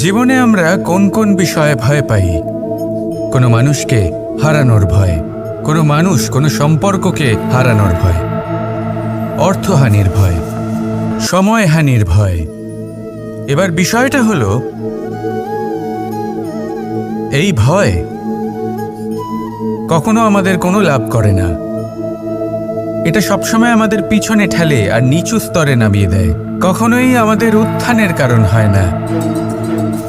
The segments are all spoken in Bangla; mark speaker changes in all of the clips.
Speaker 1: জীবনে আমরা কোন কোন বিষয়ে ভয় পাই? কোনো মানুষকে হারানোর ভয়, কোনো মানুষ কোনো সম্পর্ককে হারানোর ভয়, অর্থহানির ভয়, সময়হানির ভয়। এবার বিষয়টা হলো, এই ভয় কখনো আমাদের কোনো লাভ করে না। এটা সবসময় আমাদের পিছনে ঠেলে আর নিচু স্তরে নামিয়ে দেয়, কখনোই আমাদের উত্থানের কারণ হয় না।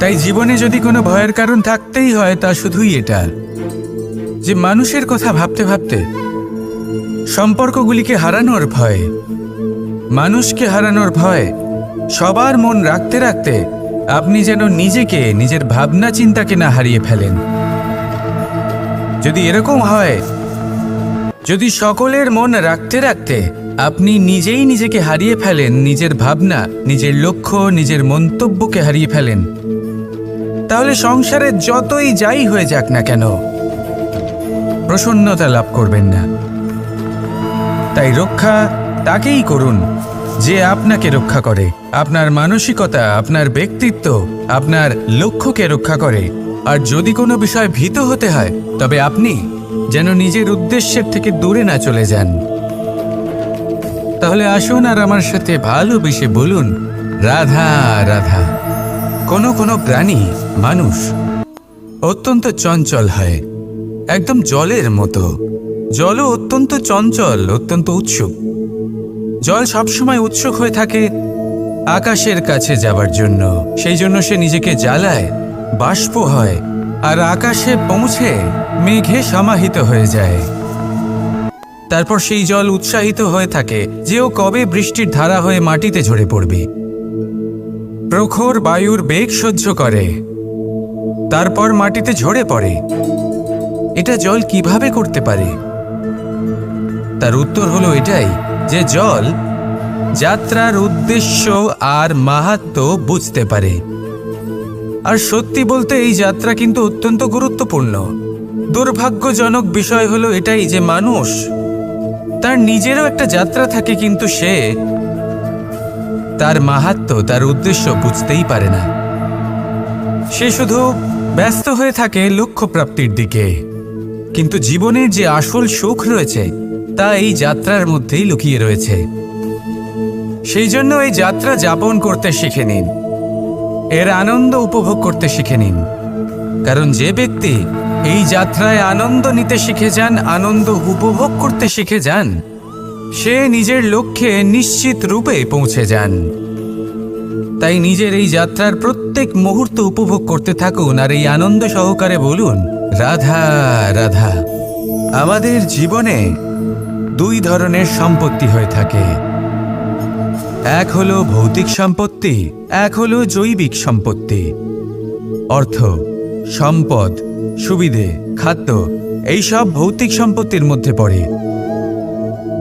Speaker 1: তাই জীবনে যদি কোনো ভয়ের কারণ থাকতেই হয়, তা শুধুই এটা যে মানুষের কথা ভাবতে ভাবতে, সম্পর্কগুলিকে হারানোর ভয়, মানুষকে হারানোর ভয়, সবার মন রাখতে রাখতে আপনি যেন নিজেকে, নিজের ভাবনা চিন্তাকে না হারিয়ে ফেলেন। যদি এরকম হয়, যদি সকলের মন রাখতে রাখতে আপনি নিজেই নিজেকে হারিয়ে ফেলেন, নিজের ভাবনা, নিজের লক্ষ্য, নিজের মন্তব্যকে হারিয়ে ফেলেন, তাহলে সংসারে যতই যাই হয়ে যাক না কেন, প্রসন্নতা লাভ করবেন না। তাই রক্ষা তাকেই করুন যে আপনাকে রক্ষা করে, আপনার মানসিকতা, আপনার ব্যক্তিত্ব, আপনার লক্ষ্যকে রক্ষা করে। আর যদি কোনো বিষয় ভীত হতে হয়, তবে আপনি যেন নিজের উদ্দেশ্যের থেকে দূরে না চলে যান। তাহলে আসুন আর আমার সাথে ভালোবেসে বলুন, রাধা রাধা। কোনো কোনো প্রাণী, মানুষ অত্যন্ত চঞ্চল হয়, একদম জলের মতো। জলও অত্যন্ত চঞ্চল, অত্যন্ত উৎসুক। জল সবসময় উৎসুক হয়ে থাকে আকাশের কাছে যাবার জন্য। সেই জন্য সে নিজেকে জ্বালায়, বাষ্প হয়, আর আকাশে পৌঁছে মেঘে সমাহিত হয়ে যায়। তারপর সেই জল উৎসাহিত হয়ে থাকে যে ও কবে বৃষ্টির ধারা হয়ে মাটিতে ঝরে পড়বে। প্রখর বায়ুর বেগ সহ্য করে, তারপর মাটিতে ঝরে পড়ে। এটা জল কিভাবে করতে পারে? তার উত্তর হলো এটাই যে জল যাত্রার উদ্দেশ্য আর মাহাত্ম্য বুঝতে পারে। আর সত্যি বলতে এই যাত্রা কিন্তু অত্যন্ত গুরুত্বপূর্ণ। দুর্ভাগ্যজনক বিষয় হলো এটাই যে মানুষ, তার নিজেরও একটা যাত্রা থাকে, কিন্তু সে তার মাহাত্ম্য, তার উদ্দেশ্য বুঝতেই পারে না। সে শুধু ব্যস্ত হয়ে থাকে লক্ষ্য প্রাপ্তির দিকে। কিন্তু জীবনের যে আসল সুখ রয়েছে, তা এই যাত্রার মধ্যেই লুকিয়ে রয়েছে। সেই জন্য এই যাত্রা যাপন করতে শিখে নিন, এর আনন্দ উপভোগ করতে শিখে নিন। কারণ যে ব্যক্তি এই যাত্রায় আনন্দ নিতে শিখে যান, আনন্দ উপভোগ করতে শিখে যান, সে নিজের লক্ষ্যে নিশ্চিত রূপে পৌঁছে যান। তাই নিজের এই যাত্রার প্রত্যেক মুহূর্ত উপভোগ করতে থাকুন আর এই আনন্দ সহকারে বলুন, রাধা রাধা। আমাদের জীবনে দুই ধরনের সম্পত্তি হয়ে থাকে, এক হলো ভৌতিক সম্পত্তি, এক হলো জৈবিক সম্পত্তি। অর্থ, সম্পদ, সুবিধে, খাদ্য, এইসব ভৌতিক সম্পত্তির মধ্যে পড়ে।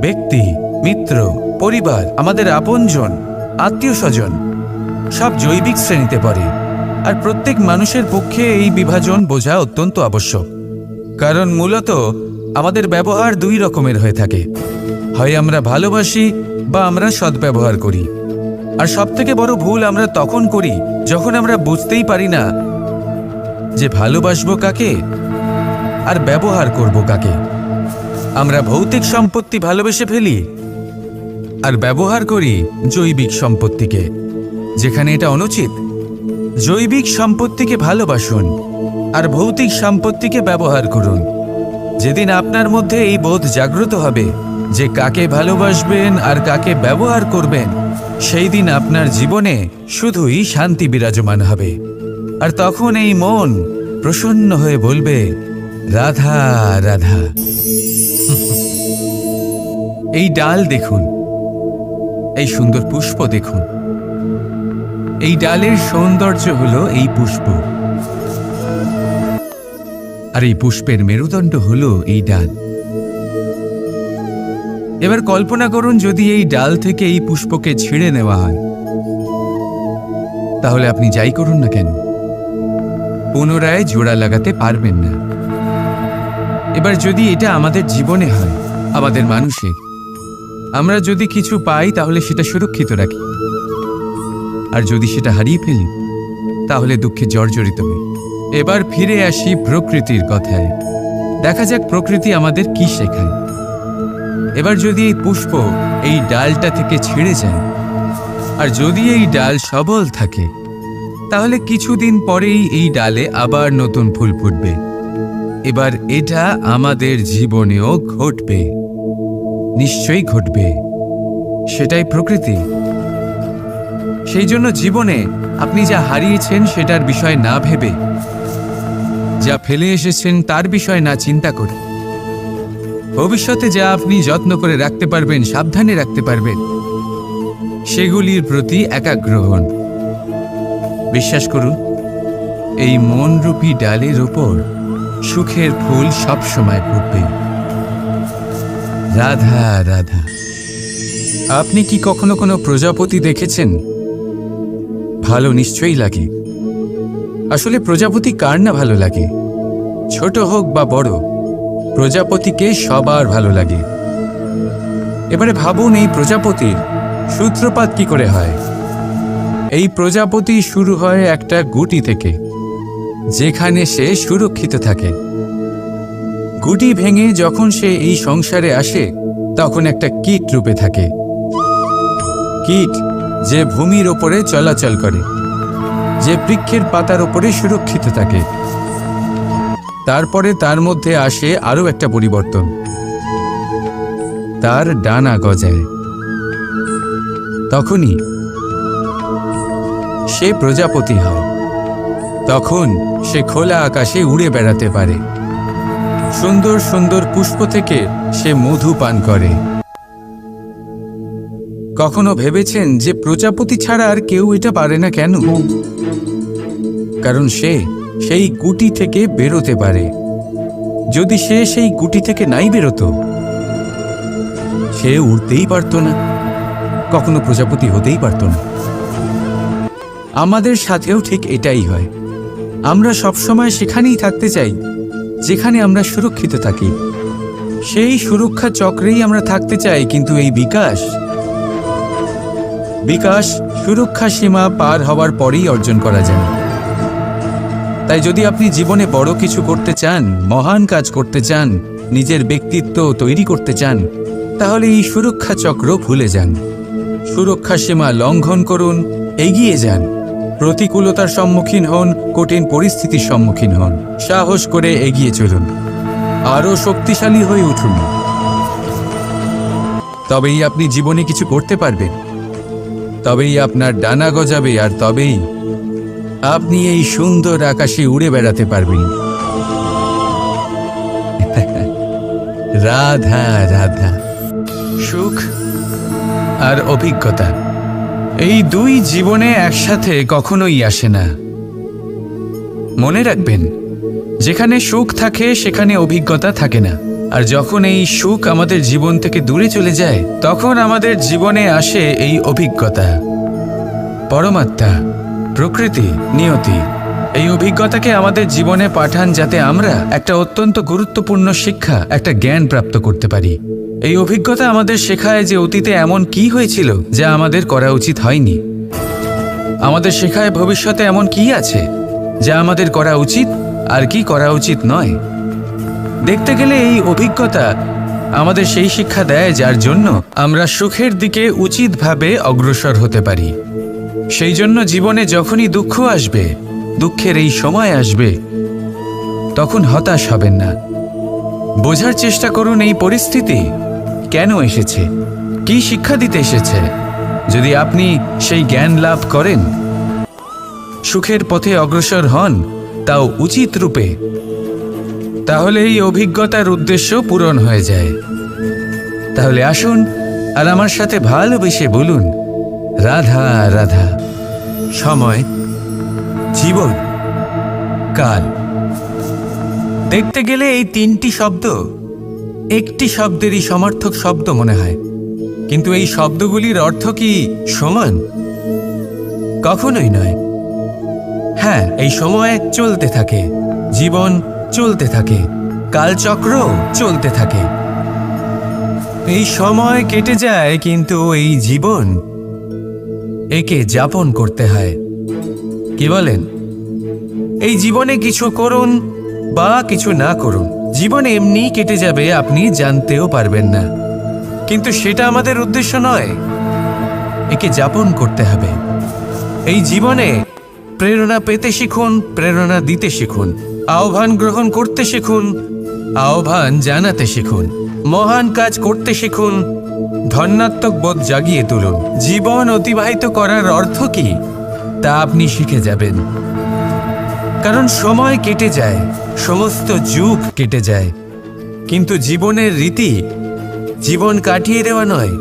Speaker 1: ব্যক্তি, মিত্র, পরিবার, আমাদের আপনজন, আত্মীয় স্বজন সব জৈবিক শ্রেণীতে পড়ে। আর প্রত্যেক মানুষের পক্ষে এই বিভাজন বোঝা অত্যন্ত আবশ্যক। কারণ মূলত আমাদের ব্যবহার দুই রকমের হয়ে থাকে, হয় আমরা ভালোবাসি বা আমরা সদ্ব্যবহার করি। আর সবথেকে বড় ভুল আমরা তখন করি যখন আমরা বুঝতেই পারি না যে ভালোবাসবো কাকে আর ব্যবহার করব কাকে। আমরা ভৌতিক সম্পত্তি ভালোবেসে ফেলি আর ব্যবহার করি জৈবিক সম্পত্তিকে, যেখানে এটা অনুচিত। জৈবিক সম্পত্তিকে ভালোবাসুন আর ভৌতিক সম্পত্তিকে ব্যবহার করুন। যেদিন আপনার মধ্যে এই বোধ জাগ্রত হবে যে কাকে ভালোবাসবেন আর কাকে ব্যবহার করবেন, সেই দিন আপনার জীবনে শুধুই শান্তি বিরাজমান হবে। আর তখন এই মন প্রসন্ন হয়ে বলবে, রাধা রাধা। এই ডাল দেখুন, এই সুন্দর পুষ্প দেখুন। এই ডালের সৌন্দর্য হলো এই পুষ্প, আর এই পুষ্পের মেরুদণ্ড হলো এই ডাল। এবার কল্পনা করুন, যদি এই ডাল থেকে এই পুষ্পকে ছিঁড়ে নেওয়া হয়, তাহলে আপনি যাই করুন না কেন পুনরায় জোড়া লাগাতে পারবেন না। এবার যদি এটা আমাদের জীবনে হয়, আমাদের মানুষের, আমরা যদি কিছু পাই তাহলে সেটা সুরক্ষিত রাখি, আর যদি সেটা হারিয়ে ফেলি তাহলে দুঃখে জর্জরিত হই। এবার ফিরে আসি প্রকৃতির কথায়। দেখা যাক প্রকৃতি আমাদের কি শেখায়। এবার যদি এই পুষ্প এই ডালটা থেকে ছিঁড়ে যায়, আর যদি এই ডাল সবল থাকে, তাহলে কিছুদিন পরেই এই ডালে আবার নতুন ফুল ফুটবে। এবার এটা আমাদের জীবনেও ঘটবে, নিশ্চয়ই ঘটবে। সেটাই প্রকৃতি। সেই জন্য জীবনে আপনি যা হারিয়েছেন সেটার বিষয় না ভেবে, যা ফেলে এসেছেন তার বিষয় না চিন্তা করে, ভবিষ্যতে যা আপনি যত্ন করে রাখতে পারবেন, সাবধানে রাখতে পারবেন, সেগুলির প্রতি একাগ্র হন। বিশ্বাস করুন, এই মনরূপী ডালের ওপর সুখের ফুল সবসময় ফুটবে। রাধা রাধা। আপনি কি কখনো কোনো প্রজাপতি দেখেছেন? ভালো নিশ্চয়ই লাগে। আসলে প্রজাপতি কার না ভালো লাগে? ছোট হোক বা বড়, প্রজাপতিকে সবার ভালো লাগে। এবারে ভাবুন, এই প্রজাপতির সূত্রপাত কি করে হয়? এই প্রজাপতি শুরু হয় একটা গুটি থেকে, যেখানে সে সুরক্ষিত থাকে। গুটি ভেঙে যখন সে এই সংসারে আসে, তখন একটা কীট রূপে থাকে। কীট যে ভূমির ওপরে চলাচল করে, যে বৃক্ষের পাতার ওপরে সুরক্ষিত থাকে। তারপরে তার মধ্যে আসে আরও একটা পরিবর্তন, তার ডানা গজায়। তখনই সে প্রজাপতি হয়। তখন সে খোলা আকাশে উড়ে বেড়াতে পারে। সুন্দর সুন্দর পুষ্প থেকে সে মধু পান করে। কখনো ভেবেছেন যে প্রজাপতি ছাড়া আর কেউ এটা পারে না কেন? কারণ সে সেই গুটি থেকে বেরোতে পারে। যদি সে সেই গুটি থেকে নাই বেরোতো, সে উড়তেই পারত না, কখনো প্রজাপতি হতেই পারত না। আমাদের সাথেও ঠিক এটাই হয়। আমরা সবসময় সেখানেই থাকতে চাই যেখানে আমরা সুরক্ষিত থাকি। সেই সুরক্ষা চক্রেই আমরা থাকতে চাই, কিন্তু এই বিকাশ সুরক্ষা সীমা পার হওয়ার পরেই অর্জন করা যায়। তাই যদি আপনি জীবনে বড় কিছু করতে চান, মহান কাজ করতে চান, নিজের ব্যক্তিত্ব তৈরি করতে চান, তাহলে এই সুরক্ষা চক্র ভুলে যান। সুরক্ষা সীমা লঙ্ঘন করুন, এগিয়ে যান, প্রতিকূলতার সম্মুখীন হন, কঠিন পরিস্থিতির সম্মুখীন হন, সাহস করে এগিয়ে চলুন, আরও শক্তিশালী হয়ে উঠুন। তবেই আপনি জীবনে কিছু করতে পারবেন, তবেই আপনার ডানা গজাবে, আর তবেই আপনি এই সুন্দর আকাশে উড়ে বেড়াতে পারবেন। রাধা রাধা। সুখ আর অভিজ্ঞতা, এই দুই জীবনে একসাথে কখনোই আসে না। মনে রাখবেন, যেখানে সুখ থাকে সেখানে অভিজ্ঞতা থাকে না। আর যখন এই সুখ আমাদের জীবন থেকে দূরে চলে যায়, তখন আমাদের জীবনে আসে এই অভিজ্ঞতা। পরমাত্মা, প্রকৃতি, নিয়তি এই অভিজ্ঞতাকে আমাদের জীবনে পাঠান, যাতে আমরা একটা অত্যন্ত গুরুত্বপূর্ণ শিক্ষা, একটা জ্ঞান প্রাপ্ত করতে পারি। এই অভিজ্ঞতা আমাদের শেখায় যে অতীতে এমন কি হয়েছিল যা আমাদের করা উচিত হয়নি। আমাদের শেখায় ভবিষ্যতে এমন কি আছে যা আমাদের করা উচিত আর কি করা উচিত নয়। দেখতে গেলে এই অভিজ্ঞতা আমাদের সেই শিক্ষা দেয় যার জন্য আমরা সুখের দিকে উচিতভাবে অগ্রসর হতে পারি। সেই জন্য জীবনে যখনই দুঃখ আসবে, দুঃখের এই সময় আসবে, তখন হতাশ হবেন না। বোঝার চেষ্টা করুন এই পরিস্থিতি কেন এসেছে, কি শিক্ষা দিতে এসেছে। যদি আপনি সেই জ্ঞান লাভ করেন, সুখের পথে অগ্রসর হন, তাও উচিত রূপে, তাহলে এই অভিজ্ঞতার উদ্দেশ্য পূরণ হয়ে যায়। তাহলে আসুন আর আমার সাথে ভালোবেসে বলুন, রাধা রাধা। সময়, জীবন, কাল। দেখতে গেলে এই তিনটি শব্দ একটি শব্দেরই সমার্থক শব্দ মনে হয়, কিন্তু এই শব্দগুলির অর্থ কি সমান? কখনোই নয়। হ্যাঁ, এই সময় চলতে থাকে, জীবন চলতে থাকে, কালচক্র চলতে থাকে। এই সময় কেটে যায়, কিন্তু এই জীবন, একে যাপন করতে হয়। কি বলেন? এই জীবনে কিছু করুন বা কিছু না করুন, জীবন এমনি কেটে যাবে, আপনি জানতেও পারবেন না। কিন্তু সেটা আমাদের উদ্দেশ্য নয়, একে যাপন করতে হবে। এই জীবনে প্রেরণা পেতে শিখুন, প্রেরণা দিতে শিখুন, আহ্বান গ্রহণ করতে শিখুন, আহ্বান জানাতে শিখুন, মহান কাজ করতে শিখুন, ধন্যাত্মক বোধ জাগিয়ে তুলুন। জীবন অতিবাহিত করার অর্থ কি তা আপনি শিখে যাবেন। কারণ সময় কেটে যায়, সমস্ত যুগ কেটে যায়, কিন্তু জীবনের রীতি জীবন কাটিয়ে দেওয়া নয়,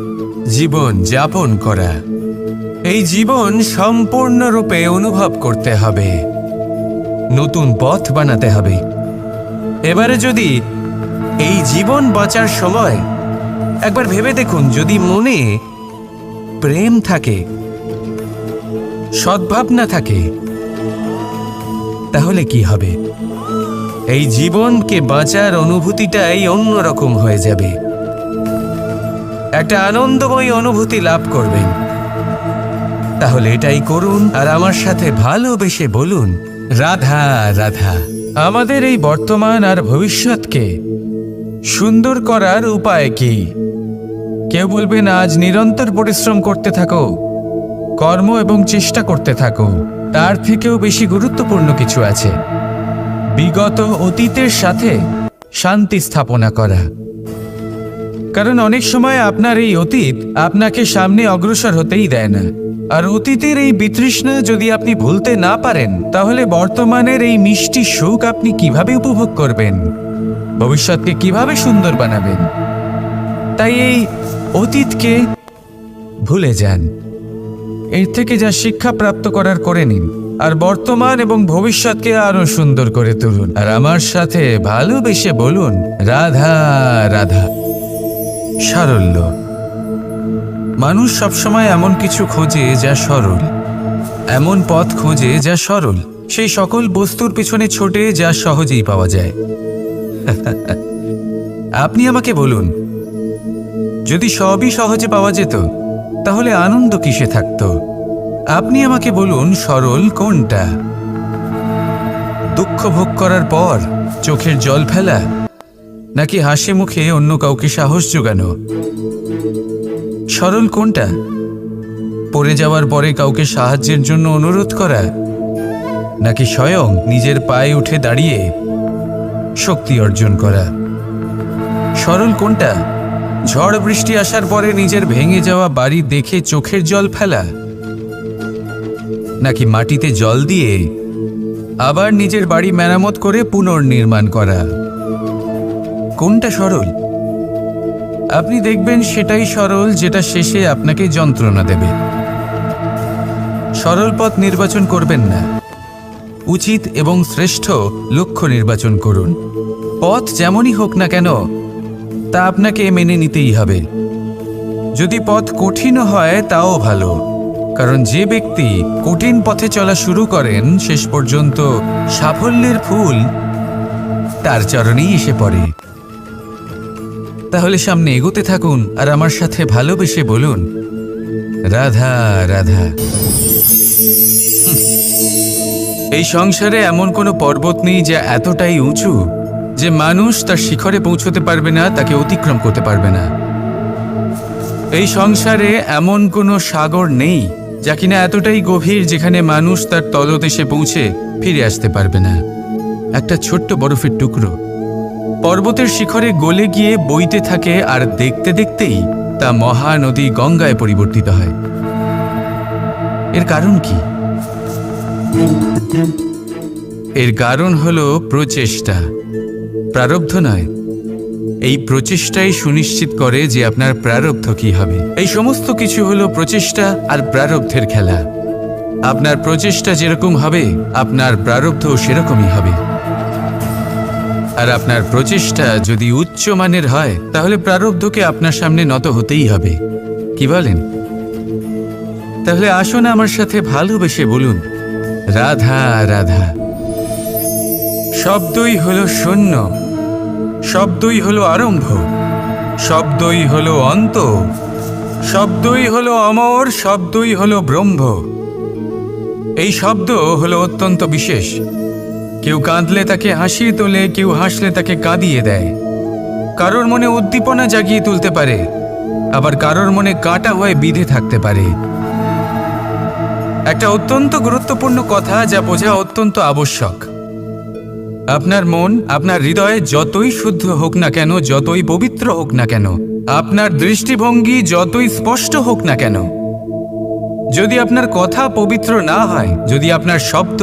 Speaker 1: জীবন যাপন করা। এই জীবন সম্পূর্ণরূপে অনুভব করতে হবে, নতুন পথ বানাতে হবে। এবারে যদি এই জীবন বাঁচার সময় একবার ভেবে দেখুন, যদি মনে প্রেম থাকে, সদ্ভাবনা থাকে, তাহলে কি হবে? এই জীবনকে বাঁচার অনুভূতিটাই অন্যরকম হয়ে যাবে, একটা আনন্দময় অনুভূতি লাভ করবেন। তাহলে এটাই করুন আর আমার সাথে ভালোবেসে বলুন, রাধা রাধা। আমাদের এই বর্তমান আর ভবিষ্যৎকে সুন্দর করার উপায় কি? কেউ বলবেন আজ নিরন্তর পরিশ্রম করতে থাকো, কর্ম এবং চেষ্টা করতে থাকো। তার থেকেও বেশি গুরুত্বপূর্ণ কিছু আছে, বিগত অতীতের সাথে শান্তি স্থাপনা করা। কারণ অনেক সময় আপনার এই অতীত আপনাকে সামনে অগ্রসর হতেই দেয় না। আর অতীতের এই বিতৃষ্ণা যদি আপনি ভুলতে না পারেন, তাহলে বর্তমানের এই মিষ্টি সুখ আপনি কিভাবে উপভোগ করবেন, ভবিষ্যৎকে কিভাবে সুন্দর বানাবেন? তাই এই অতীতকে ভুলে যান, এর থেকে যা শিক্ষা প্রাপ্ত করার করে নিন, আর বর্তমান এবং ভবিষ্যৎকে আরো সুন্দর করে তুলুন। আর আমার সাথে ভালোবেসে বলুন, রাধা রাধা। সারল্য। মানুষ সবসময় এমন কিছু খোঁজে যা সরল, এমন পথ খোঁজে যা সরল, সেই সকল বস্তুর পিছনে ছোটে যা সহজেই পাওয়া যায়। আপনি আমাকে বলুন, যদি সবই সহজে পাওয়া যেত তাহলে আনন্দ কিসে থাকতো? আপনি আমাকে বলুন, সরল কোনটা? দুঃখ ভোগ করার পর চোখের জল ফেলা, নাকি হাসি মুখে অন্য কাউকে সাহস জোগানো? সরল কোনটা? পড়ে যাওয়ার পরে কাউকে সাহায্যের জন্য অনুরোধ করা, নাকি স্বয়ং নিজের পায়ে উঠে দাঁড়িয়ে শক্তি অর্জন করা? সরল কোনটা? ঝড় বৃষ্টি আসার পরে নিজের ভেঙে যাওয়া বাড়ি দেখে চোখের জল ফেলা, নাকি মাটিতে জল দিয়ে আবার নিজের বাড়ি মেরামত করে পুনর্নির্মাণ করা? কোনটা সরল? আপনি দেখবেন সেটাই সরল যেটা শেষে আপনাকে যন্ত্রণা দেবে। সরল পথ নির্বাচন করবেন না, উচিত এবং শ্রেষ্ঠ লক্ষ্য নির্বাচন করুন। পথ যেমনই হোক না কেন তা আপনাকে মেনে নিতেই হবে। যদি পথ কঠিনও হয় তাও ভালো, কারণ যে ব্যক্তি কঠিন পথে চলা শুরু করেন শেষ পর্যন্ত সাফল্যের ফুল তার চরণেই এসে পড়ে। তাহলে সামনে এগোতে থাকুন আর আমার সাথে ভালোবেসে বলুন, রাধা রাধা। এই সংসারে এমন কোনো পর্বত নেই যা এতটাই উঁচু যে মানুষ তার শিখরে পৌঁছতে পারবে না, তাকে অতিক্রম করতে পারবে না। এই সংসারে এমন কোনো সাগর নেই যা কিনা এতটাই গভীর যেখানে মানুষ তার তলদেশে পৌঁছে ফিরে আসতে পারবে না। একটা ছোট্ট বরফের টুকরো পর্বতের শিখরে গলে গিয়ে বইতে থাকে, আর দেখতে দেখতেই তা মহানদী গঙ্গায় পরিবর্তিত হয়। এর কারণ কি? এর কারণ হলো প্রচেষ্টা, প্রারব্ধ নয়। এই প্রচেষ্টাই সুনিশ্চিত করে যে আপনার প্রারব্ধ কি হবে। এই সমস্ত কিছু হলো প্রচেষ্টা আর প্রারব্ধের খেলা। আপনার প্রচেষ্টা যেরকম হবে আপনার প্রারব্ধও সেরকমই হবে। আর আপনার প্রচেষ্টা যদি উচ্চ মানের হয় তাহলে প্রারব্ধকে আপনার সামনে নত হতেই হবে। কি বলেন? তাহলে আসুন আমার সাথে ভালোবেসে বলুন, রাধা রাধা। শব্দই হলো শূন্য, শব্দই হলো আরম্ভ, শব্দই হলো অন্ত, শব্দই হলো অমর, শব্দই হলো ব্রহ্ম। এই শব্দ হলো অত্যন্ত বিশেষ, কেউ কাঁদলে তাকে হাসিয়ে তোলে, কেউ হাসলে তাকে কাঁদিয়ে দেয়। কারোর মনে উদ্দীপনা জাগিয়ে তুলতে পারে, আবার কারোর মনে কাঁটা হয়ে বিঁধে থাকতে পারে। একটা অত্যন্ত গুরুত্বপূর্ণ কথা যা বোঝা অত্যন্ত আবশ্যক। আপনার মন, আপনার হৃদয় যতই শুদ্ধ হোক না কেন, যতই পবিত্র হোক না কেন, আপনার দৃষ্টিভঙ্গি যতই স্পষ্ট হোক না কেন, যদি আপনার কথা পবিত্র না হয়, যদি আপনার শব্দ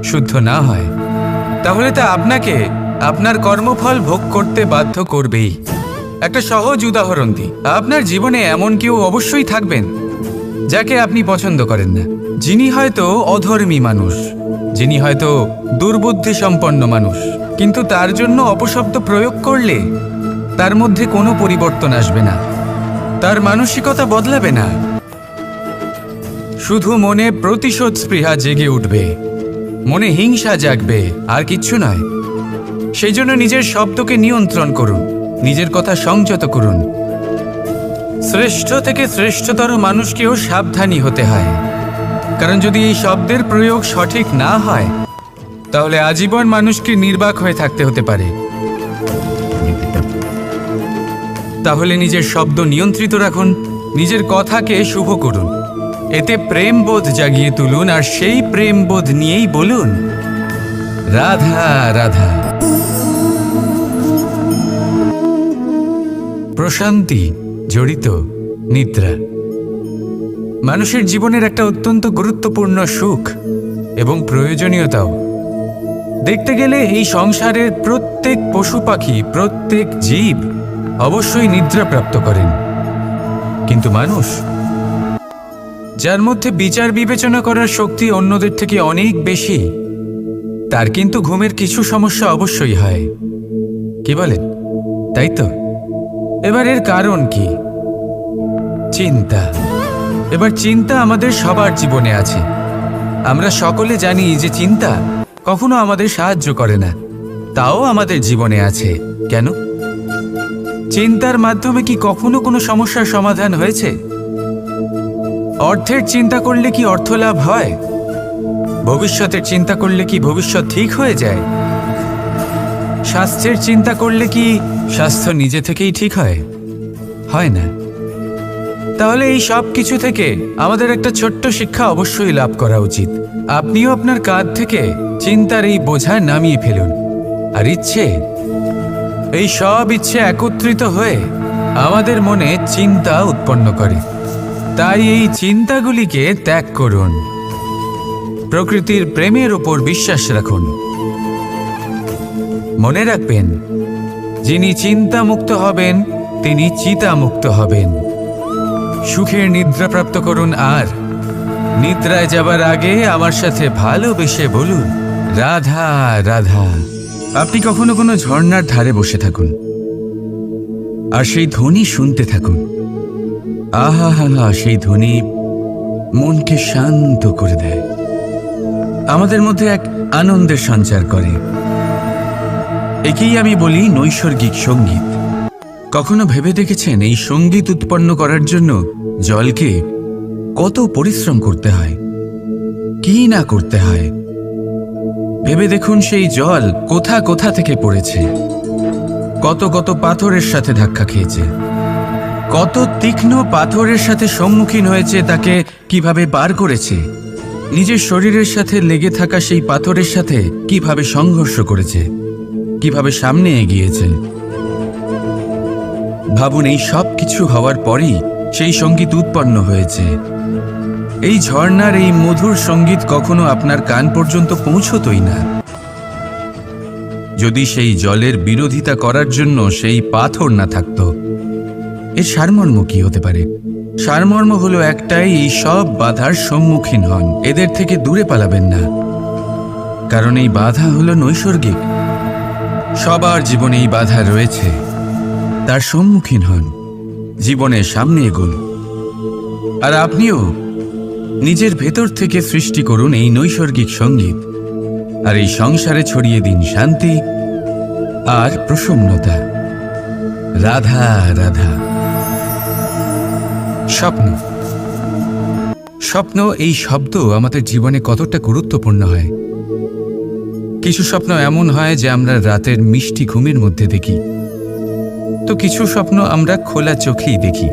Speaker 1: শুদ্ধ না হয়, তাহলে তা আপনাকে আপনার কর্মফল ভোগ করতে বাধ্য করবেই। একটা সহজ উদাহরণ দিই। আপনার জীবনে এমন কেউ অবশ্যই থাকবেন যাকে আপনি পছন্দ করেন না, যিনি হয়তো অধর্মী মানুষ, যিনি হয়তো দুর্বুদ্ধি সম্পন্ন মানুষ, কিন্তু তার জন্য অপশব্দ প্রয়োগ করলে তার মধ্যে কোনো পরিবর্তন আসবে না, তার মানসিকতা বদলাবে না, শুধু মনে প্রতিশোধ স্পৃহা জেগে উঠবে, মনে হিংসা জাগবে, আর কিচ্ছু নয়। সেই জন্য নিজের শব্দকে নিয়ন্ত্রণ করুন, নিজের কথা সংযত করুন। শ্রেষ্ঠ থেকে শ্রেষ্ঠতর মানুষকেও সাবধানী হতে হয়, কারণ যদি এই শব্দের প্রয়োগ সঠিক না হয়, তাহলে আজীবন মানুষকে নির্বাক হয়ে থাকতে হতে পারে। তাহলে নিজের শব্দ নিয়ন্ত্রিত রাখুন, নিজের কথাকে শুভ করুন, এতে প্রেমবোধ জাগিয়ে তুলুন, আর সেই প্রেমবোধ নিয়েই বলুন, রাধা রাধা। প্রশান্তি জড়িত নিদ্রা মানুষের জীবনের একটা অত্যন্ত গুরুত্বপূর্ণ সুখ এবং প্রয়োজনীয়তাও। দেখতে গেলে এই সংসারের প্রত্যেক পশু পাখি, প্রত্যেক জীব অবশ্যই নিদ্রা প্রাপ্ত করেন, কিন্তু মানুষ, যার মধ্যে বিচার বিবেচনা করার শক্তি অন্যদের থেকে অনেক বেশি, তার কিন্তু ঘুমের কিছু সমস্যা অবশ্যই হয়। কি বলেন, তাই তো? এবার এর কারণ কি? চিন্তা। এবার চিন্তা আমাদের সবার জীবনে আছে। আমরা সকলে জানি যে চিন্তা কখনো আমাদের সাহায্য করে না, তাও আমাদের জীবনে আছে। কেন? চিন্তার মাধ্যমে কি কখনো কোনো সমস্যার সমাধান হয়েছে? অর্থের চিন্তা করলে কি অর্থ লাভ হয়? ভবিষ্যতের চিন্তা করলে কি ভবিষ্যৎ ঠিক হয়ে যায়? স্বাস্থ্যের চিন্তা করলে কি স্বাস্থ্য নিজে থেকেই ঠিক হয়? হয় না। তাহলে এই সব কিছু থেকে আমাদের একটা ছোট্ট শিক্ষা অবশ্যই লাভ করা উচিত। আপনিও আপনার কাঁধ থেকে চিন্তার এই বোঝা নামিয়ে ফেলুন, আর এই সব ইচ্ছে একত্রিত হয়ে আমাদের মনে চিন্তা উৎপন্ন করে। তাই এই চিন্তাগুলিকে ত্যাগ করুন, প্রকৃতির প্রেমের উপর বিশ্বাস রাখুন। মনে রাখবেন, যিনি চিন্তামুক্ত হবেন তিনি চিতামুক্ত হবেন। সুখের নিদ্রা প্রাপ্ত করুন, আর নিদ্রায় যাবার আগে আমার সাথে ভালোবেসে বলুন, রাধা রাধা। আপনি কখনো কোনো ঝর্ণার ধারে বসে থাকুন আর সেই ধ্বনি শুনতে থাকুন। আহা হা হা, সেই ধ্বনি মনকে শান্ত করে দেয়, আমাদের মধ্যে এক আনন্দের সঞ্চার করে। একেই আমি বলি নৈসর্গিক সঙ্গীত। কখনো ভেবে দেখেছেন এই সঙ্গীত উৎপন্ন করার জন্য জলকে কত পরিশ্রম করতে হয়, কি না করতে হয়? ভেবে দেখুন, সেই জল কোথা কোথা থেকে পড়েছে, কত কত পাথরের সাথে ধাক্কা খেয়েছে, কত তীক্ষ্ণ পাথরের সাথে সম্মুখীন হয়েছে, তাকে কিভাবে পার করেছে, নিজের শরীরের সাথে লেগে থাকা সেই পাথরের সাথে কিভাবে সংঘর্ষ করেছে, কিভাবে সামনে এগিয়েছে। ভাবুন, এই সব কিছু হওয়ার পরেই সেই সঙ্গীত উৎপন্ন হয়েছে। এই ঝর্ণার এই মধুর সঙ্গীত কখনো আপনার কান পর্যন্ত পৌঁছতই না যদি সেই জলের বিরোধিতা করার জন্য সেই পাথর না থাকত। এর সারমর্ম কি হতে পারে? সারমর্ম হলো একটাই, এই সব বাধার সম্মুখীন হন, এদের থেকে দূরে পালাবেন না, কারণ এই বাধা হলো নৈসর্গিক। সবার জীবনে এই বাধা রয়েছে, তার সম্মুখীন হন, জীবনের সামনে এগোন। আর আপনিও নিজের ভেতর থেকে সৃষ্টি করুন এই নৈসর্গিক সঙ্গীত, আর এই সংসারে ছড়িয়ে দিন শান্তি আর প্রসন্নতা। রাধা রাধা। স্বপ্ন। স্বপ্ন এই শব্দ আমাদের জীবনে কতটা গুরুত্বপূর্ণ হয়। কিছু স্বপ্ন এমন হয় যে আমরা রাতের মিষ্টি ঘুমের মধ্যে দেখি, তো কিছু স্বপ্ন আমরা খোলা চোখেই দেখি।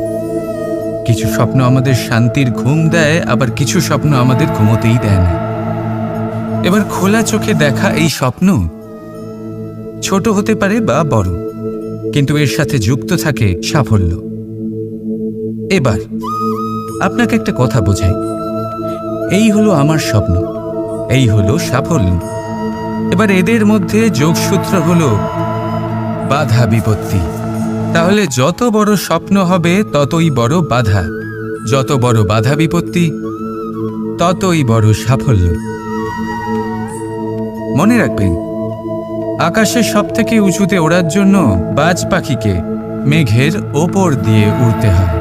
Speaker 1: কিছু স্বপ্ন আমাদের শান্তির ঘুম দেয়, আবার কিছু স্বপ্ন আমাদের ঘুমোতেই দেয় না। এবার খোলা চোখে দেখা এই স্বপ্ন ছোট হতে পারে বা বড়, কিন্তু এর সাথে যুক্ত থাকে সাফল্য। এবার আপনাকে একটা কথা বোঝাই, এই হলো আমার স্বপ্ন, এই হলো সাফল্য। এবার এদের মধ্যে যোগসূত্র হলো বাধা বিপত্তি। তাহলে যত বড় স্বপ্ন হবে ততই বড় বাধা, যত বড় বাধা বিপত্তি ততই বড় সাফল্য। মনে রাখবেন, আকাশে সবথেকে উঁচুতে ওড়ার জন্য বাজ পাখিকে মেঘের ওপর দিয়ে উড়তে হয়।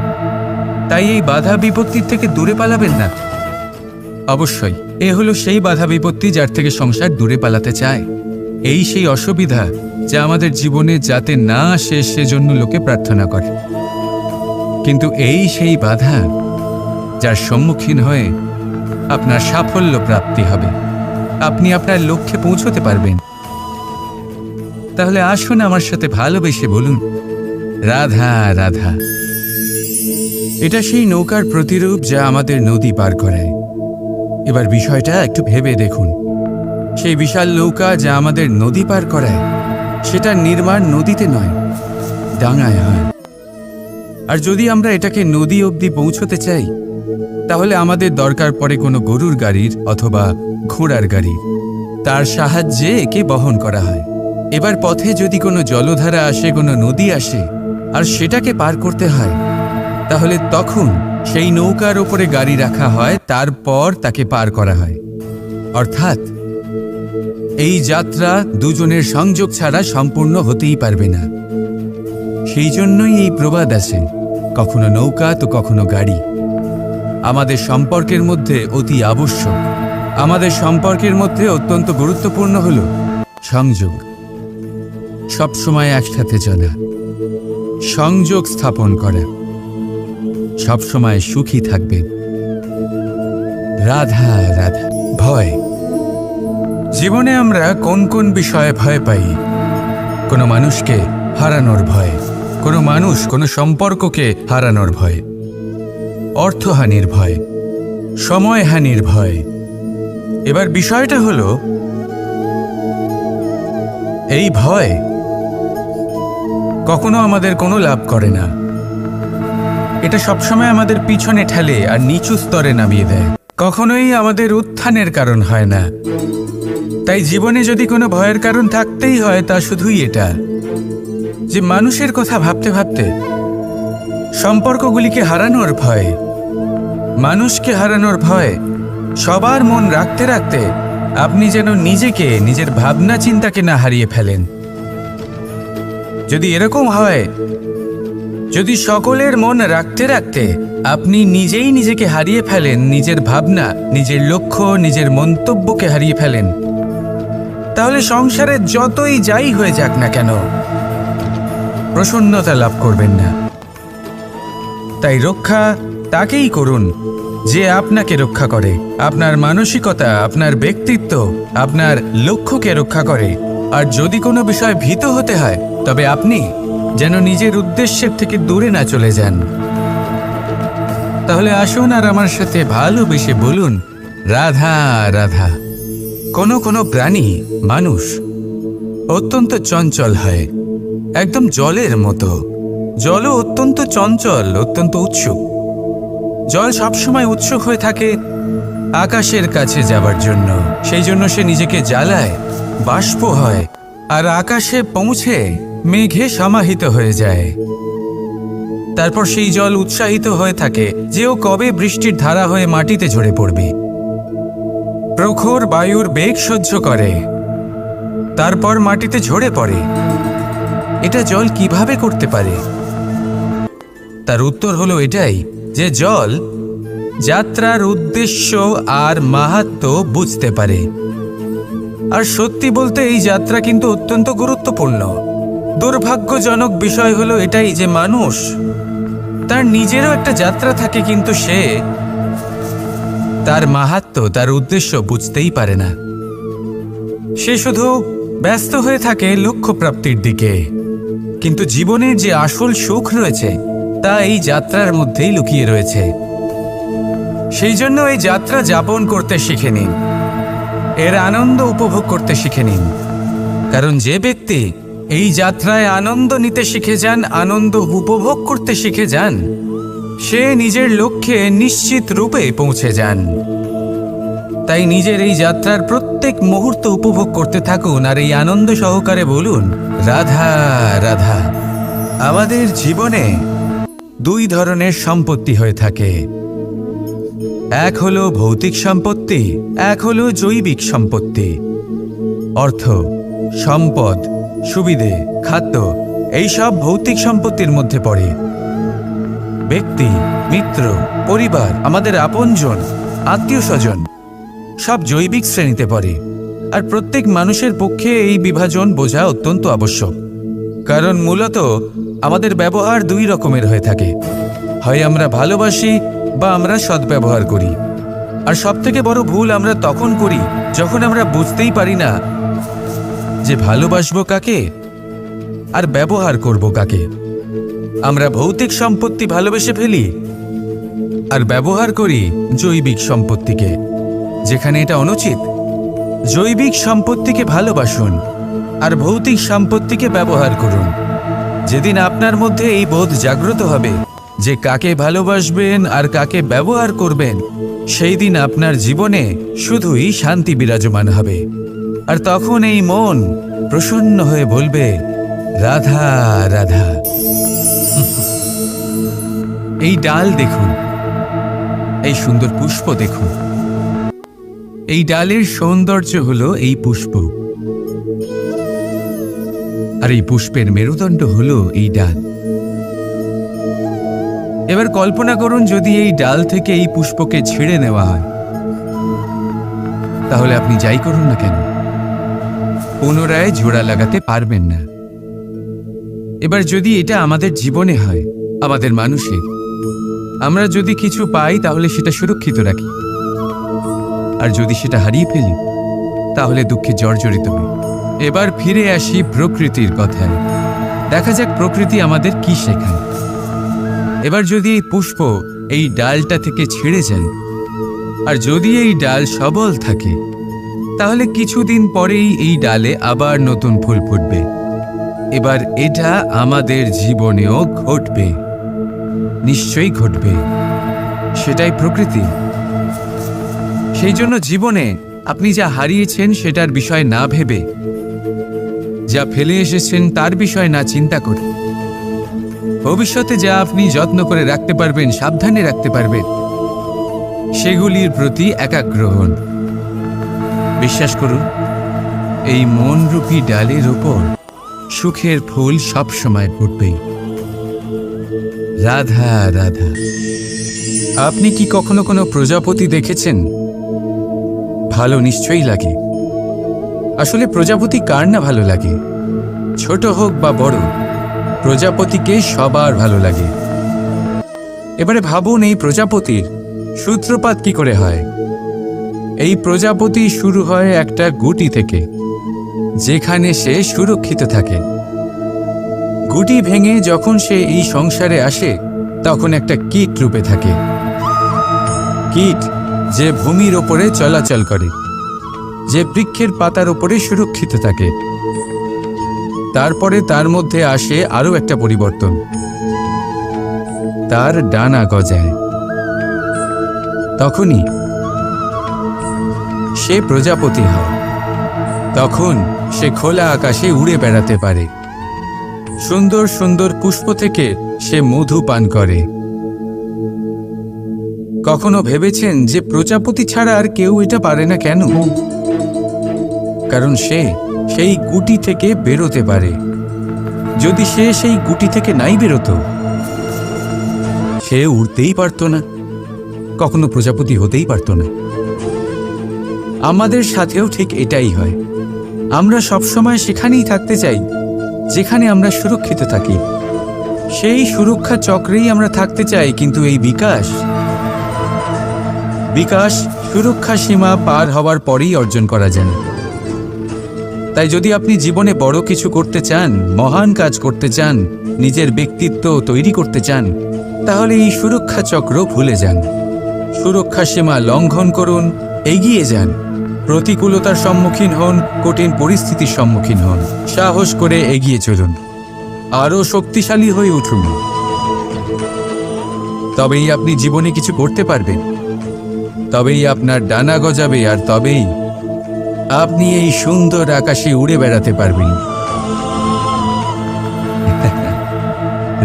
Speaker 1: তাই এই বাধা বিপত্তির থেকে দূরে পালাবেন না। অবশ্যই এ হলো সেই বাধা বিপত্তি যার থেকে সংসার দূরে পালাতে চায়। এই সেই অসুবিধা যা আমাদের জীবনে যাতে না আসে সেজন্য লোকে প্রার্থনা করে। কিন্তু এই সেই বাধা যার সম্মুখীন হয়ে আপনার সাফল্য প্রাপ্তি হবে, আপনি আপনার লক্ষ্যে পৌঁছতে পারবেন। তাহলে আসুন আমার সাথে ভালোবেসে বলুন, রাধা রাধা। এটা সেই নৌকার প্রতিরূপ যা আমাদের নদী পার করায়। এবার বিষয়টা একটু ভেবে দেখুন, সেই বিশাল নৌকা যা আমাদের নদী পার করায়, সেটা নির্মাণ নদীতে নয়, ডাঙায় হয়। আর যদি আমরা এটাকে নদী অবধি পৌঁছতে চাই, তাহলে আমাদের দরকার পড়ে কোনো গরুর গাড়ির অথবা ঘোড়ার গাড়ির। তার সাহায্যে একে বহন করা হয়। এবার পথে যদি কোনো জলধারা আসে, কোনো নদী আসে, আর সেটাকে পার করতে হয়, তাহলে তখন সেই নৌকার ওপরে গাড়ি রাখা হয়, তারপর তাকে পার করা হয়। অর্থাৎ এই যাত্রা দুজনের সংযোগ ছাড়া সম্পূর্ণ হতেই পারবে না। সেই জন্যই এই প্রবাদ আছে, কখনো নৌকা তো কখনো গাড়ি। আমাদের সম্পর্কের মধ্যে অতি আবশ্যক, আমাদের সম্পর্কের মধ্যে অত্যন্ত গুরুত্বপূর্ণ হল সংযোগ। সবসময় একসাথে চলা, সংযোগ স্থাপন করা, সবসময় সুখী থাকবে। রাধা রাধা। ভয়। জীবনে আমরা কোন কোন বিষয়ে ভয় পাই? কোনো মানুষকে হারানোর ভয়, কোনো মানুষ কোনো সম্পর্ককে হারানোর ভয়, অর্থহানির ভয়, সময়হানির ভয়। এবার বিষয়টা হলো, এই ভয় কখনো আমাদের কোনো লাভ করে না। এটা সবসময় আমাদের পিছনে ঠেলে আর নিচু স্তরে নামিয়ে দেয়, কখনোই আমাদের উত্থানের কারণ হয় না। তাই জীবনে যদি কোনো ভয়ের কারণ থাকতেই হয়, তা শুধুই এটা যে মানুষের কথা ভাবতে ভাবতে সম্পর্কগুলিকে হারানোর ভয়, মানুষকে হারানোর ভয়, সবার মন রাখতে রাখতে আপনি যেন নিজেকে, নিজের ভাবনা চিন্তাকে না হারিয়ে ফেলেন। যদি এরকম হয়, যদি সকলের মন রাখতে রাখতে আপনি নিজেই নিজেকে হারিয়ে ফেলেন, নিজের ভাবনা, নিজের লক্ষ্য, নিজের মন্তব্যকে হারিয়ে ফেলেন, তাহলে সংসারে যতই যাই হয়ে যাক না কেন, প্রসন্নতা লাভ করবেন না। তাই রক্ষা তাকেই করুন যে আপনাকে রক্ষা করে, আপনার মানসিকতা, আপনার ব্যক্তিত্ব, আপনার লক্ষ্যকে রক্ষা করে। আর যদি কোনো বিষয় ভীত হতে হয়, তবে আপনি যেন নিজের উদ্দেশ্যের থেকে দূরে না চলে যান। তাহলে আসুন আর আমার সাথে ভালোবেসে বলুন, রাধা রাধা। কোনো কোনো প্রাণী, মানুষ অত্যন্ত চঞ্চল হয়, একদম জলের মতো। জলও অত্যন্ত চঞ্চল, অত্যন্ত উৎসুক। জল সবসময় উৎসুক হয়ে থাকে আকাশের কাছে যাবার জন্য। সেই জন্য সে নিজেকে জ্বালায়, বাষ্প হয়, আর আকাশে পৌঁছে মেঘে সমাহিত হয়ে যায়। তারপর সেই জল উৎসাহিত হয়ে থাকে যে ও কবে বৃষ্টির ধারা হয়ে মাটিতে ঝরে পড়বে। প্রখর বায়ুর বেগ সহ্য করে, তারপর মাটিতে ঝরে পড়ে। এটা জল কিভাবে করতে পারে? তার উত্তর হলো এটাই যে জল যাত্রার উদ্দেশ্য আর মাহাত্ম্য বুঝতে পারে। আর সত্যি বলতে এই যাত্রা কিন্তু অত্যন্ত গুরুত্বপূর্ণ। দুর্ভাগ্যজনক বিষয় হলো এটাই যে মানুষ, তার নিজেরও একটা যাত্রা থাকে, কিন্তু সে তার মাহাত্ম্য, তার উদ্দেশ্য বুঝতেই পারে না। সে শুধু ব্যস্ত হয়ে থাকে লক্ষ্য প্রাপ্তির দিকে, কিন্তু জীবনের যে আসল সুখ রয়েছে তা এই যাত্রার মধ্যেই লুকিয়ে রয়েছে। সেই জন্য এই যাত্রা যাপন করতে শিখে নিন, এর আনন্দ উপভোগ করতে শিখে নিন। কারণ যে ব্যক্তি এই যাত্রায় আনন্দ নিতে শিখে যান, আনন্দ উপভোগ করতে শিখে যান, সে নিজের লক্ষ্যে নিশ্চিত রূপে পৌঁছে যান। তাই নিজের এই যাত্রার প্রত্যেক মুহূর্ত উপভোগ করতে থাকুন আর এই আনন্দ সহকারে বলুন, রাধা রাধা। আমাদের জীবনে দুই ধরনের সম্পত্তি হয়ে থাকে, এক হলো ভৌতিক সম্পত্তি, এক হলো জৈবিক সম্পত্তি। অর্থ, সম্পদ, সুবিধে, খাদ্য এইসব ভৌতিক সম্পত্তির মধ্যে পড়ে। ব্যক্তি, মিত্র, পরিবার, আমাদের আপনজন, আত্মীয় স্বজন সব জৈবিক শ্রেণীতে পড়ে। আর প্রত্যেক মানুষের পক্ষে এই বিভাজন বোঝা অত্যন্ত আবশ্যক। কারণ মূলত আমাদের ব্যবহার দুই রকমের হয়ে থাকে, হয় আমরা ভালোবাসি বা আমরা সদ্ব্যবহার করি। আর সবথেকে বড় ভুল আমরা তখন করি যখন আমরা বুঝতেই পারি না যে ভালোবাসবো কাকে আর ব্যবহার করব কাকে। আমরা ভৌতিক সম্পত্তি ভালোবেসে ফেলি আর ব্যবহার করি জৈবিক সম্পত্তিকে, যেখানে এটা অনুচিত। জৈবিক সম্পত্তিকে ভালোবাসুন আর ভৌতিক সম্পত্তিকে ব্যবহার করুন। যেদিন আপনার মধ্যে এই বোধ জাগ্রত হবে যে কাকে ভালোবাসবেন আর কাকে ব্যবহার করবেন, সেই দিন আপনার জীবনে শুধুই শান্তি বিরাজমান হবে। আর তখন এই মন প্রসন্ন হয়ে বলবে, রাধা রাধা। এই ডাল দেখুন, এই সুন্দর পুষ্প দেখুন। এই ডালের সৌন্দর্য হলো এই পুষ্প, আর এই পুষ্পের মেরুদণ্ড হলো এই ডাল। এবার কল্পনা করুন যদি এই ডাল থেকে এই পুষ্পকে ছিঁড়ে নেওয়া হয়, তাহলে আপনি যাই করুন না কেন পুনরায় জোড়া লাগাতে পারবেন না। এবার যদি এটা আমাদের জীবনে হয়, আমাদের মানুষের, আমরা যদি কিছু পাই তাহলে সেটা সুরক্ষিত রাখি, আর যদি সেটা হারিয়ে ফেলি তাহলে দুঃখে জর্জরিত হই। এবার ফিরে আসি প্রকৃতির কথায়, দেখা যাক প্রকৃতি আমাদের কি শেখায়। এবার যদি এই পুষ্প এই ডালটা থেকে ছিঁড়ে যায়, আর যদি এই ডাল সবল থাকে, তাহলে কিছুদিন পরেই এই ডালে আবার নতুন ফুল ফুটবে। এবার এটা আমাদের জীবনেও ঘটবে, নিশ্চয়ই ঘটবে। সেটাই প্রকৃতি। সেই জন্য জীবনে আপনি যা হারিয়েছেন সেটার বিষয় না ভেবে, যা ফেলে এসেছেন তার বিষয় না চিন্তা করে, ভবিষ্যতে যা আপনি যত্ন করে রাখতে পারবেন, সাবধানে রাখতে পারবেন, সেগুলির প্রতি একাগ্র হন। বিশ্বাস করুন, এই মনরূপী ডালের ওপর সুখের ফুল সব সময় ফুটবে। রাধা রাধা। আপনি কি কখনো কোনো প্রজাপতি দেখেছেন? ভালো নিশ্চয়ই লাগে। আসলে প্রজাপতি কার না ভালো লাগে? ছোট হোক বা বড়, প্রজাপতিকে সবার ভালো লাগে। এবারে ভাবুন, এই প্রজাপতির সূত্রপাত কি করে হয়? এই প্রজাপতি শুরু হয় একটা গুটি থেকে, যেখানে সে সুরক্ষিত থাকে। গুটি ভেঙে যখন সে এই সংসারে আসে, তখন একটা কীট রূপে থাকে। কীট যে ভূমির ওপরে চলাচল করে, যে বৃক্ষের পাতার ওপরে সুরক্ষিত থাকে। তারপরে তার মধ্যে আসে আরো একটা পরিবর্তন, তার ডানা গজায়। তখনই সে প্রজাপতি হয়। তখন সে খোলা আকাশে উড়ে বেড়াতে পারে। সুন্দর সুন্দর পুষ্প থেকে সে মধু পান করে। কখনো ভেবেছেন যে প্রজাপতি ছাড়া আর কেউ এটা পারে না কেন? কারণ সে সেই গুটি থেকে বেরোতে পারে। যদি সে সেই গুটি থেকে নাই বেরোতো, সে উড়তেই পারত না, কখনো প্রজাপতি হতেই পারত না। আমাদের সাথেও ঠিক এটাই হয়। আমরা সবসময় সেখানেই থাকতে চাই যেখানে আমরা সুরক্ষিত থাকি। সেই সুরক্ষা চক্রেই আমরা থাকতে চাই, কিন্তু এই বিকাশ সুরক্ষা সীমা পার হওয়ার পরেই অর্জন করা যায়। তাই যদি আপনি জীবনে বড় কিছু করতে চান, মহান কাজ করতে চান, নিজের ব্যক্তিত্ব তৈরি করতে চান, তাহলে এই সুরক্ষা চক্র ভুলে যান। সুরক্ষা সীমা লঙ্ঘন করুন, এগিয়ে যান, প্রতিকূলতার সম্মুখীন হন, কঠিন পরিস্থিতির সম্মুখীন হন, সাহস করে এগিয়ে চলুন, আরও শক্তিশালী হয়ে উঠুন। তবেই আপনি জীবনে কিছু করতে পারবেন, তবেই আপনার ডানা গজাবে, আর তবেই আপনি এই সুন্দর আকাশে উড়ে বেড়াতে পারবেন।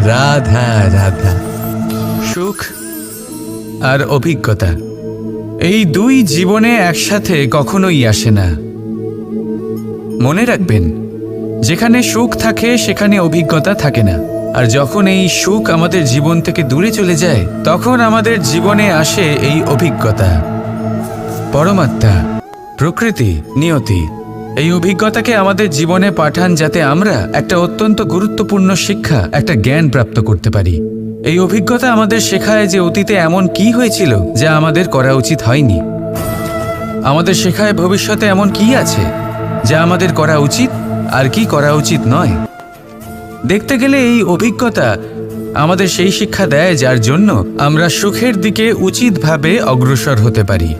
Speaker 1: রাধা রাধা। সুখ আর অভিজ্ঞতা, এই দুই জীবনে একসাথে কখনোই আসে না। মনে রাখবেন, যেখানে সুখ থাকে সেখানে অভিজ্ঞতা থাকে না। আর যখন এই সুখ আমাদের জীবন থেকে দূরে চলে যায়, তখন আমাদের জীবনে আসে এই অভিজ্ঞতা। পরমাত্মা, প্রকৃতি, নিয়তি এই অভিজ্ঞতাকে আমাদের জীবনে পাঠান, যাতে আমরা একটা অত্যন্ত গুরুত্বপূর্ণ শিক্ষা, একটা জ্ঞান প্রাপ্ত করতে পারি। এই অভিজ্ঞতা আমাদের শেখায় যে অতীতে এমন কি হয়েছিল যা আমাদের করা উচিত হয়নি। আমাদের শেখায় ভবিষ্যতে এমন কি আছে যা আমাদের করা উচিত আর কি করা উচিত নয়। দেখতে গেলে এই অভিজ্ঞতা আমাদের সেই শিক্ষা দেয় যার জন্য আমরা সুখের দিকে উচিতভাবে অগ্রসর হতে পারি।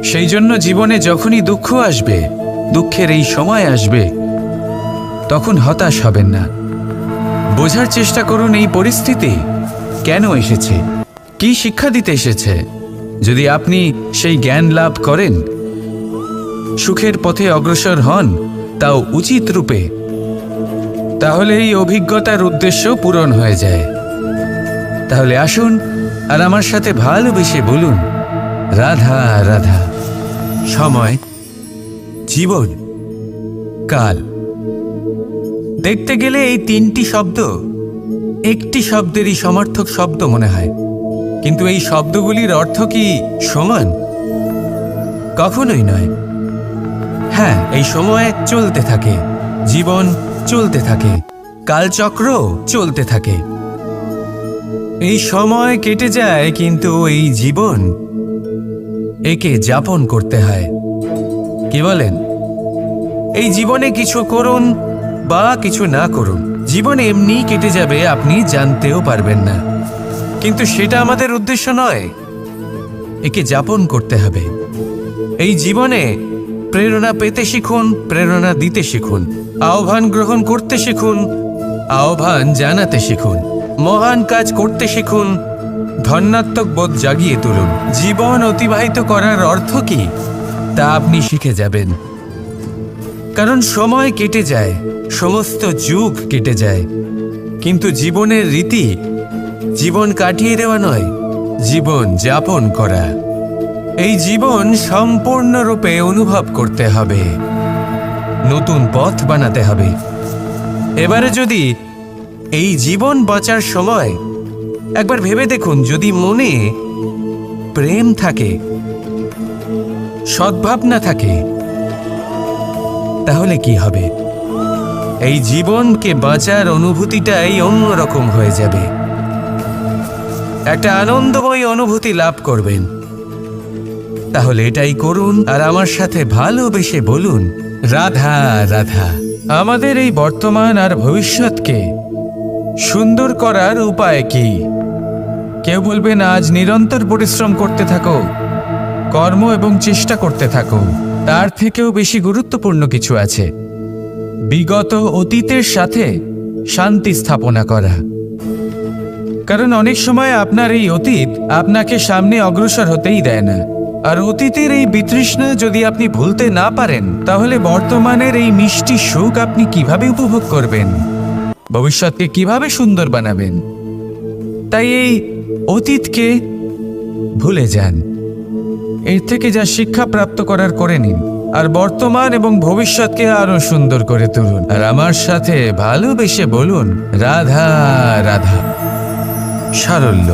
Speaker 1: সেই জন্য জীবনে যখনই দুঃখ আসবে, দুঃখের এই সময় আসবে, তখন হতাশ হবেন না। বোঝার চেষ্টা করুন এই পরিস্থিতি কেন এসেছে, কি শিক্ষা দিতে এসেছে। যদি আপনি সেই জ্ঞান লাভ করেন, সুখের পথে অগ্রসর হন, তাও উচিত রূপে, তাহলে এই অভিজ্ঞতার উদ্দেশ্য পূরণ হয়ে যায়। তাহলে আসুন আর আমার সাথে ভালোবেসে বলুন, রাধা রাধা। সময়, জীবন, কাল। দেখতে গেলে এই তিনটি শব্দ একটি শব্দেরই সমার্থক শব্দ মনে হয়, কিন্তু এই শব্দগুলির অর্থ কি সমান? কখনোই নয়। হ্যাঁ, এই সময় চলতে থাকে, জীবন চলতে থাকে, কালচক্র চলতে থাকে। এই সময় কেটে যায়, কিন্তু এই জীবন, একে যাপন করতে হয়। কি বলেন? এই জীবনে কিছু করুন বা কিছু না করুন, জীবন এমনি কেটে যাবে, আপনি জানতেও পারবেন না। কিন্তু সেটা আমাদের উদ্দেশ্য নয়, একে যাপন করতে হবে। এই জীবনে প্রেরণা পেতে শিখুন, প্রেরণা দিতে শিখুন, আহ্বান গ্রহণ করতে শিখুন, আহ্বান জানাতে শিখুন, মহান কাজ করতে শিখুন, ধন্যাত্মক বোধ জাগিয়ে তুলুন। জীবন অতিবাহিত করার অর্থ কি তা আপনি শিখে যাবেন। কারণ সময় কেটে যায়, সমস্ত যুগ কেটে যায়, কিন্তু জীবনের রীতি জীবন কাটিয়ে দেওয়া নয়, জীবন যাপন করা। এই জীবন সম্পূর্ণরূপে অনুভব করতে হবে, নতুন পথ বানাতে হবে। এবারে যদি এই জীবন বাঁচার সময় একবার ভেবে দেখুন, যদি মনে প্রেম থাকে, সদ্ভাবনা থাকে, তাহলে কি হবে? এই জীবনকে বাঁচার অনুভূতিটাই অন্যরকম হয়ে যাবে, একটা আনন্দময় অনুভূতি লাভ করবেন। তাহলে এটাই করুন আর আমার সাথে ভালোবেসে বলুন, রাধা রাধা। আমাদের এই বর্তমান আর ভবিষ্যৎকে সুন্দর করার উপায় কি? কেউ বলবেন, আজ নিরন্তর পরিশ্রম করতে থাকো, কর্ম এবং চেষ্টা করতে থাকো। তার থেকেও বেশি গুরুত্বপূর্ণ কিছু আছে, বিগত অতীতের সাথে শান্তি স্থাপনা করা। কারণ অনেক সময় আপনার এই অতীত আপনাকে সামনে অগ্রসর হতেই দেয় না। আর অতীতের এই বিতৃষ্ণা যদি আপনি ভুলতে না পারেন, তাহলে বর্তমানের এই মিষ্টি সুখ আপনি কিভাবে উপভোগ করবেন? ভবিষ্যৎকে কিভাবে সুন্দর বানাবেন? তাই এই অতীতকে ভুলে যান, এর থেকে যা শিক্ষা প্রাপ্ত করার করে নিন, আর বর্তমান এবং ভবিষ্যৎকে আরো সুন্দর করে তুলুন। আর আমার সাথে ভালোবেসে বলুন, রাধা রাধা। সারল্য।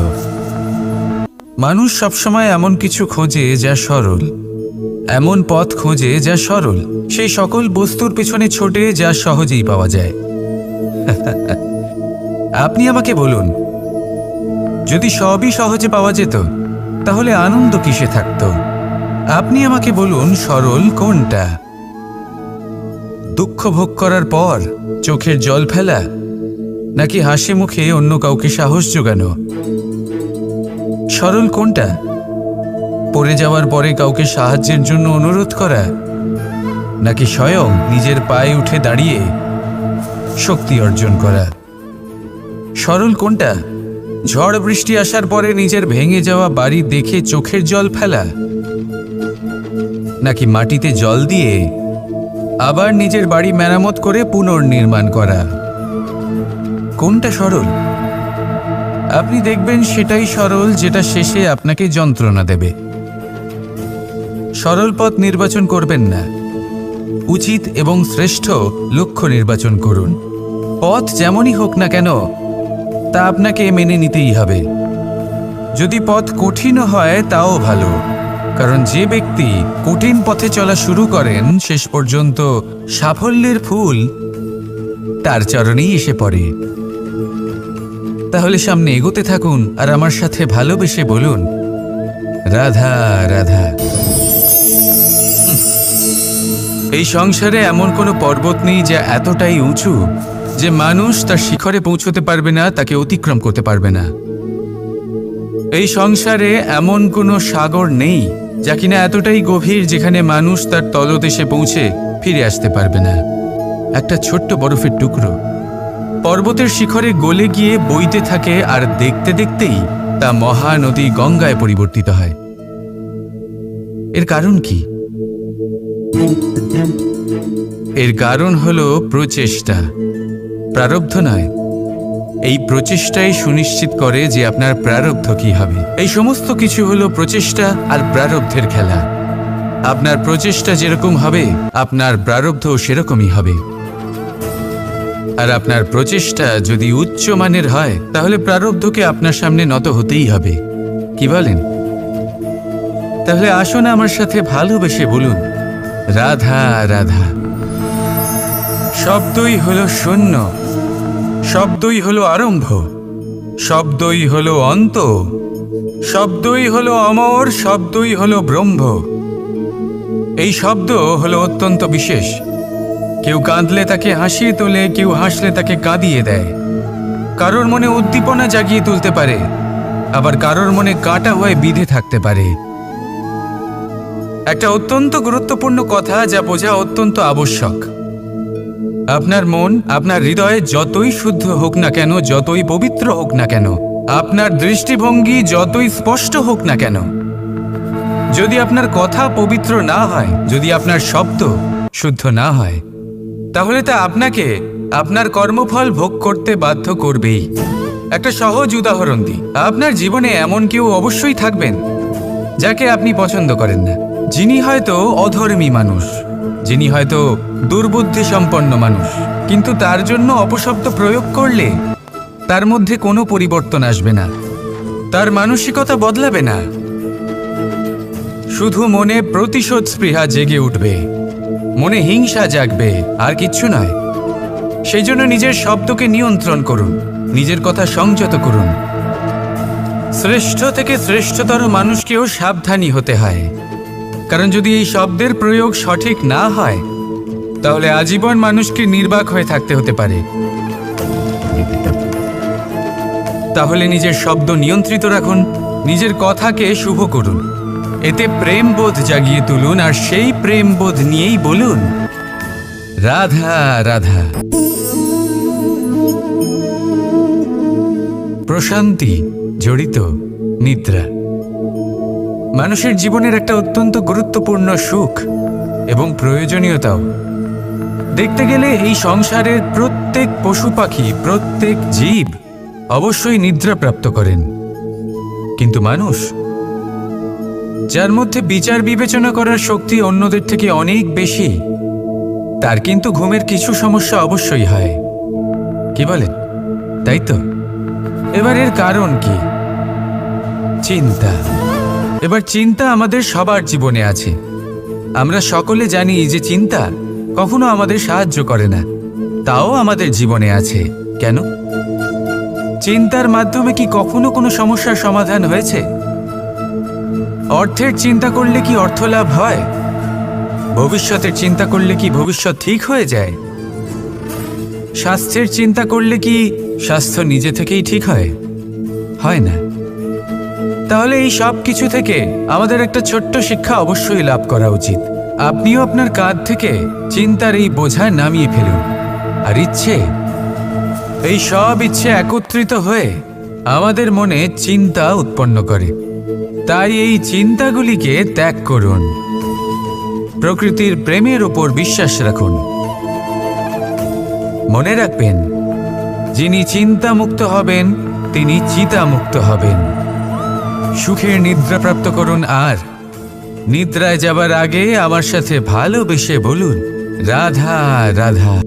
Speaker 1: মানুষ সবসময় এমন কিছু খোঁজে যা সরল, এমন পথ খোঁজে যা সরল, সেই সকল বস্তুর পিছনে ছোটে যা সহজেই পাওয়া যায়। আপনি আমাকে বলুন, যদি সবই সহজে পাওয়া যেত, তাহলে আনন্দ কিসে থাকতো? আপনি আমাকে বলুন, সরল কোনটা? দুঃখ ভোগ করার পর চোখের জল ফেলা, নাকি হাসি মুখে অন্য কাউকে সাহস জোগানো? সরল কোনটা? পড়ে যাওয়ার পরে কাউকে সাহায্যের জন্য অনুরোধ করা, নাকি স্বয়ং নিজের পায়ে উঠে দাঁড়িয়ে শক্তি অর্জন করা? সরল কোনটা? ঝড় বৃষ্টি আসার পরে নিজের ভেঙে যাওয়া বাড়ি দেখে চোখের জল ফেলা, নাকি মাটিতে জল দিয়ে আবার নিজের বাড়ি মেরামত করে পুনর্নির্মাণ করা? কোনটা সরল? আপনি দেখবেন সেটাই সরল যেটা শেষে আপনাকে যন্ত্রণা দেবে। সরল পথ নির্বাচন করবেন না, উচিত এবং শ্রেষ্ঠ লক্ষ্য নির্বাচন করুন। পথ যেমনই হোক না কেন তা আপনাকে মেনে নিতেই হবে। যদি পথ কঠিনও হয় তাও ভালো, কারণ যে ব্যক্তি কঠিন পথে চলা শুরু করেন শেষ পর্যন্ত সাফল্যের ফুল তার চরণেই এসে পড়ে। তাহলে সামনে এগোতে থাকুন আর আমার সাথে ভালোবেসে বলুন, রাধা রাধা। এই সংসারে এমন কোনো পর্বত নেই যা এতটাই উঁচু যে মানুষ তার শিখরে পৌঁছতে পারবে না, তাকে অতিক্রম করতে পারবে না। এই সংসারে এমন কোনো সাগর নেই যা কিনা এতটাই গভীর যেখানে মানুষ তার তলদেশে পৌঁছে ফিরে আসতে পারবে না। একটা ছোট্ট বরফের টুকরো পর্বতের শিখরে গলে গিয়ে বইতে থাকে, আর দেখতে দেখতেই তা মহানদী গঙ্গায় পরিবর্তিত হয়। এর কারণ কি? এর কারণ হলো প্রচেষ্টা, প্রারব্ধ নয়। এই প্রচেষ্টাই সুনিশ্চিত করে যে আপনার প্রারব্ধ কি হবে। এই সমস্ত কিছু হলো প্রচেষ্টা আর প্রারব্ধের খেলা। আপনার প্রচেষ্টা যেরকম হবে আপনার প্রারব্ধও সেরকমই হবে। আর আপনার প্রচেষ্টা যদি উচ্চ মানের হয় তাহলে প্রারব্ধকে আপনার সামনে নত হতেই হবে। কি বলেন? তাহলে আসুন আমার সাথে ভালোবেসে বলুন, রাধা রাধা। শব্দই হলো শূন্য, শব্দই হলো আরম্ভ, শব্দই হলো অন্ত, শব্দই হলো অমর, শব্দই হলো ব্রহ্ম। এই শব্দ হলো অত্যন্ত বিশেষ। কেউ কাঁদলে তাকে হাসিয়ে তোলে, কেউ হাসলে তাকে কাঁদিয়ে দেয়। কারোর মনে উদ্দীপনা জাগিয়ে তুলতে পারে, আবার কারোর মনে কাঁটা হয়ে বিঁধে থাকতে পারে। একটা অত্যন্ত গুরুত্বপূর্ণ কথা যা বোঝা অত্যন্ত আবশ্যক। আপনার মন, আপনার হৃদয় যতই শুদ্ধ হোক না কেন, যতই পবিত্র হোক না কেন, আপনার দৃষ্টিভঙ্গি যতই স্পষ্ট হোক না কেন, যদি আপনার কথা পবিত্র না হয়, যদি আপনার শব্দ শুদ্ধ না হয়, তাহলে তা আপনাকে আপনার কর্মফল ভোগ করতে বাধ্য করবেই। একটা সহজ উদাহরণ দিই। আপনার জীবনে এমন কেউ অবশ্যই থাকবেন যাকে আপনি পছন্দ করেন না, যিনি হয়তো অধর্মী মানুষ, যিনি হয়তো দুর্বুদ্ধি সম্পন্ন মানুষ, কিন্তু তার জন্য অপশব্দ প্রয়োগ করলে তার মধ্যে কোনো পরিবর্তন আসবে না, তার মানসিকতা বদলাবে না, শুধু মনে প্রতিশোধ স্পৃহা জেগে উঠবে, মনে হিংসা জাগবে, আর কিচ্ছু নয়। সেই জন্য নিজের শব্দকে নিয়ন্ত্রণ করুন, নিজের কথা সংযত করুন। শ্রেষ্ঠ থেকে শ্রেষ্ঠতর মানুষকেও সাবধানী হতে হয়, কারণ যদি এই শব্দের প্রয়োগ সঠিক না হয় তাহলে আজীবন মানুষকে নির্বাক হয়ে থাকতে হতে পারে। তাহলে নিজের শব্দ নিয়ন্ত্রিত রাখুন, নিজের কথাকে শুভ করুন, এতে প্রেমবোধ জাগিয়ে তুলুন, আর সেই প্রেমবোধ নিয়েই বলুন, রাধা রাধা। প্রশান্তি জড়িত নিদ্রা মানুষের জীবনের একটা অত্যন্ত গুরুত্বপূর্ণ সুখ এবং প্রয়োজনীয়তাও। দেখতে গেলে এই সংসারের প্রত্যেক পশু পাখি, প্রত্যেক জীব অবশ্যই নিদ্রা প্রাপ্ত করেন, কিন্তু মানুষ, যার মধ্যে বিচার বিবেচনা করার শক্তি অন্যদের থেকে অনেক বেশি, তার কিন্তু ঘুমের কিছু সমস্যা অবশ্যই হয়। কি বলেন? তাই তো। এবার এর কারণ কি? চিন্তা। এবার চিন্তা আমাদের সবার জীবনে আছে। আমরা সকলে জানি যে চিন্তা কখনো আমাদের সাহায্য করে না, তাও আমাদের জীবনে আছে। কেন? চিন্তার মাধ্যমে কি কখনো কোনো সমস্যার সমাধান হয়েছে? অর্থের চিন্তা করলে কি অর্থ লাভ হয়? ভবিষ্যতের চিন্তা করলে কি ভবিষ্যৎ ঠিক হয়ে যায়? স্বাস্থ্যের চিন্তা করলে কি স্বাস্থ্য নিজে থেকেই ঠিক হয়? হয় না। তাহলে এই সব কিছু থেকে আমাদের একটা ছোট্ট শিক্ষা অবশ্যই লাভ করা উচিত। আপনিও আপনার কাঁধ থেকে চিন্তার এই বোঝা নামিয়ে ফেলুন। আর এই সব ইচ্ছে একত্রিত হয়ে আমাদের মনে চিন্তা উৎপন্ন করে। তাই এই চিন্তাগুলিকে ত্যাগ করুন। প্রকৃতির প্রেমের উপর বিশ্বাস রাখুন। মনে রাখবেন, যিনি চিন্তামুক্ত হবেন তিনি চিতামুক্ত হবেন। সুখের নিদ্রা প্রাপ্ত করুন, আর নিদ্রায় যাবার আগে আমার সাথে ভালোবেসে বলুন, রাধা রাধা।